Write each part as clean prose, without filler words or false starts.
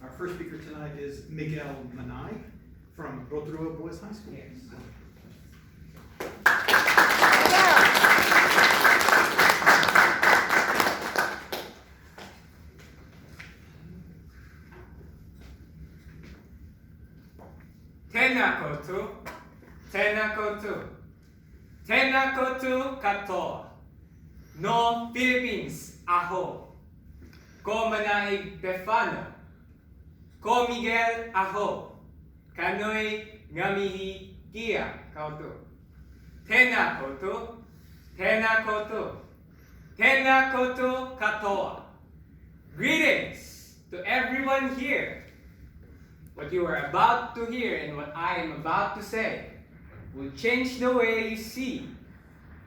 Our first speaker tonight is Miguel Manay from Rotorua Boys High School. Tēnā koutou, tēnā koutou, tēnā koutou katoa. No Philippines, aho. Ko Manay Befano, ko Miguel aho. Kanoy ngamihi kia koutou. Tēnā koutou, tēnā koutou, tēnā koutou katoa. Greetings to everyone here. What you are about to hear and what I am about to say will change the way you see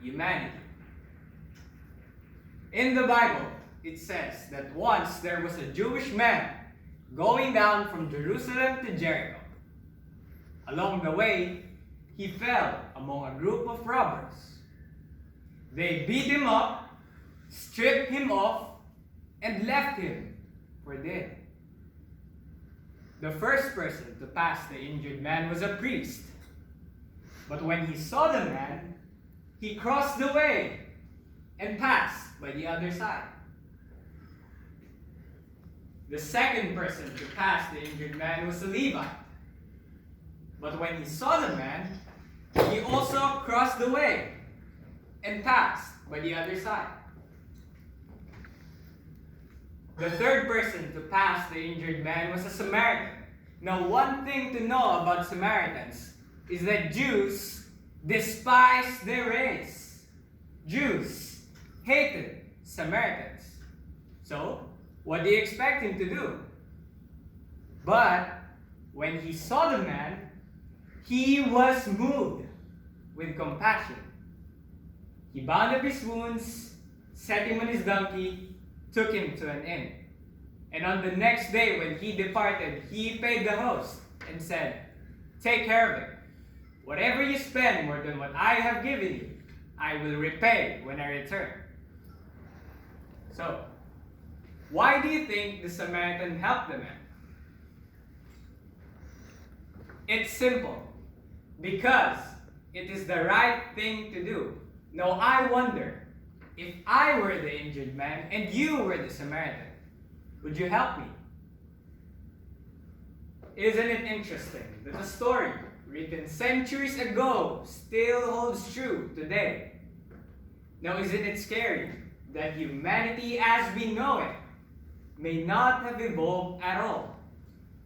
humanity. In the Bible, it says that once there was a Jewish man going down from Jerusalem to Jericho. Along the way, he fell among a group of robbers. They beat him up, stripped him off, and left him for dead. The first person to pass the injured man was a priest. But when he saw the man, he crossed the way and passed by the other side. The second person to pass the injured man was a Levite. But when he saw the man, he also crossed the way and passed by the other side. The third person to pass the injured man was a Samaritan. Now, one thing to know about Samaritans is that Jews despise their race. Jews hated Samaritans. So, what do you expect him to do? But when he saw the man, he was moved with compassion. He bound up his wounds, set him on his donkey, took him to an inn. And on the next day when he departed, he paid the host and said, "Take care of it. Whatever you spend more than what I have given you, I will repay when I return." So, why do you think the Samaritan helped the man? It's simple. Because it is the right thing to do. Now I wonder, if I were the injured man and you were the Samaritan, would you help me? Isn't it interesting that a story written centuries ago still holds true today? Now isn't it scary that humanity as we know it may not have evolved at all?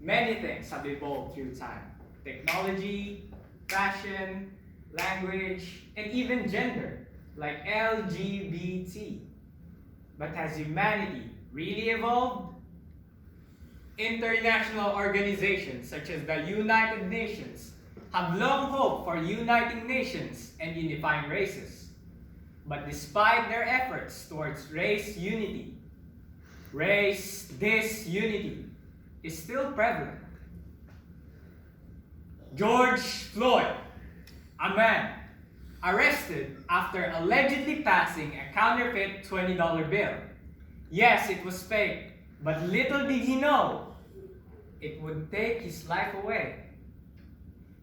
Many things have evolved through time. Technology, fashion, language, and even gender, like LGBT. But has humanity really evolved? International organizations such as the United Nations have long hoped for uniting nations and unifying races. But despite their efforts towards race unity, race disunity is still prevalent. George Floyd, a man arrested after allegedly passing a counterfeit $20 bill. Yes, it was fake, but little did he know it would take his life away.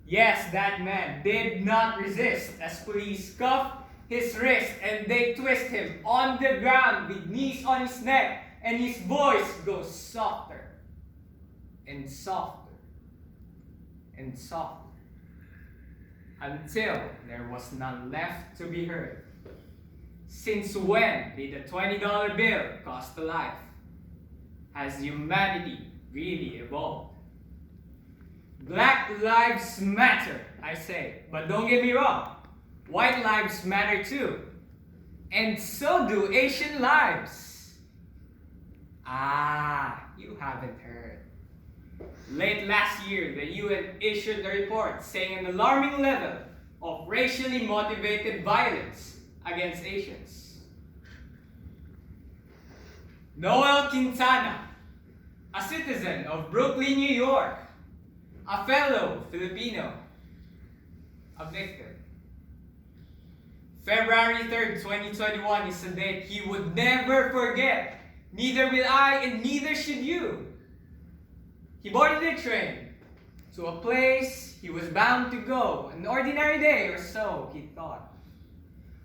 Yes, that man did not resist as police cuffed his wrist and they twist him on the ground with knees on his neck, and his voice goes softer and softer and softer until there was none left to be heard. Since when did a $20 bill cost a life? Has humanity really evolved? Black lives matter, I say, but don't get me wrong, white lives matter too. And so do Asian lives. You haven't heard. Late last year, the UN issued a report saying an alarming level of racially motivated violence against Asians. Noel Quintana, a citizen of Brooklyn, New York, a fellow Filipino, a victim. February 3rd, 2021 is a date he would never forget. Neither will I, and neither should you. He boarded a train to a place he was bound to go, an ordinary day or so, he thought.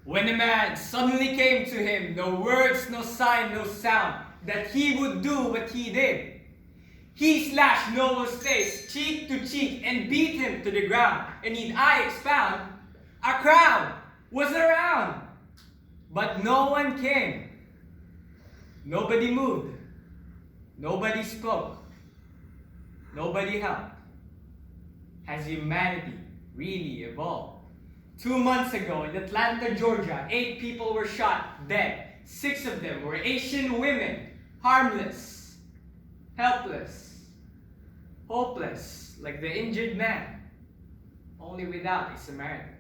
When a man suddenly came to him, no words, no sign, no sound, that he would do what he did. He slashed Noah's face cheek to cheek and beat him to the ground. And need I expound? A crowd was around, but no one came. Nobody moved. Nobody spoke. Nobody helped. Has humanity really evolved? 2 months ago in Atlanta, Georgia, 8 people were shot dead. 6 of them were Asian women, harmless, helpless, hopeless, like the injured man, only without a Samaritan.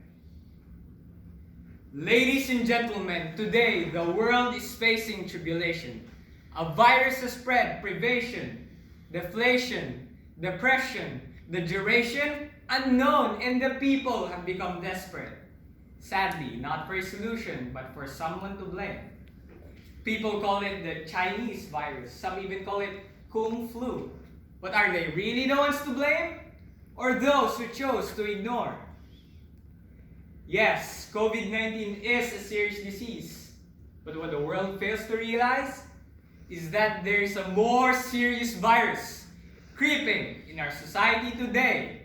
Ladies and gentlemen, today the world is facing tribulation. A virus has spread, privation, deflation, depression, the duration unknown, and the people have become desperate. Sadly, not for a solution, but for someone to blame. People call it the Chinese virus. Some even call it Kung Flu. But are they really the ones to blame? Or those who chose to ignore? Yes, COVID-19 is a serious disease. But what the world fails to realize is that there is a more serious virus creeping in our society today.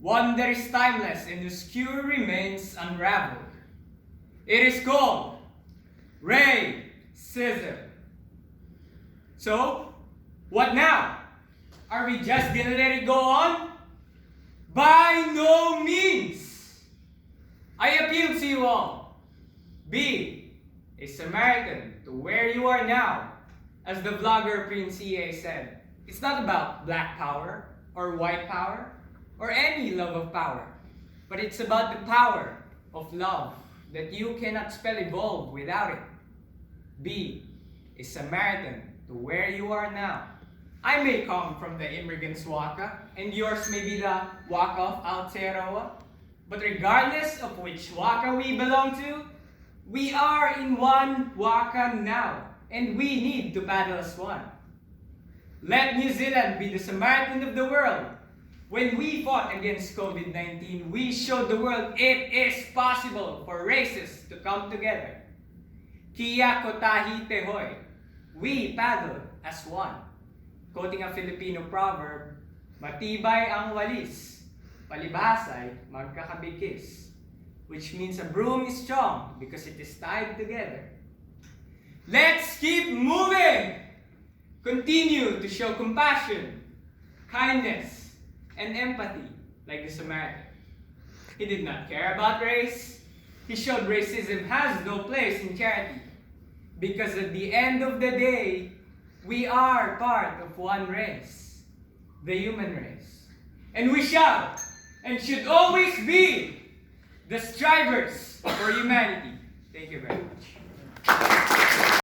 One that is timeless and whose cure remains unraveled. It is called racism. So, what now? Are we just gonna let it go on? By no means! I appeal to you all. Be a Samaritan to where you are now. As the vlogger Prince EA said, it's not about black power or white power or any love of power, but it's about the power of love that you cannot spell evolve without it. Be a Samaritan to where you are now. I may come from the immigrants' Waka, and yours may be the Waka of Aotearoa, but regardless of which Waka we belong to, we are in one Waka now, and we need to paddle as one. Let New Zealand be the Samaritan of the world. When we fought against COVID-19, we showed the world it is possible for races to come together. Kia kotahi te hoi. We paddle as one. Quoting a Filipino proverb, matibay ang walis, palibhasay magkakabigkis, which means a broom is strong because it is tied together. Let's keep moving! Continue to show compassion, kindness, and empathy like the Samaritan. He did not care about race. He showed racism has no place in charity. Because at the end of the day, we are part of one race, the human race. And we shall and should always be the strivers for humanity. Thank you very much.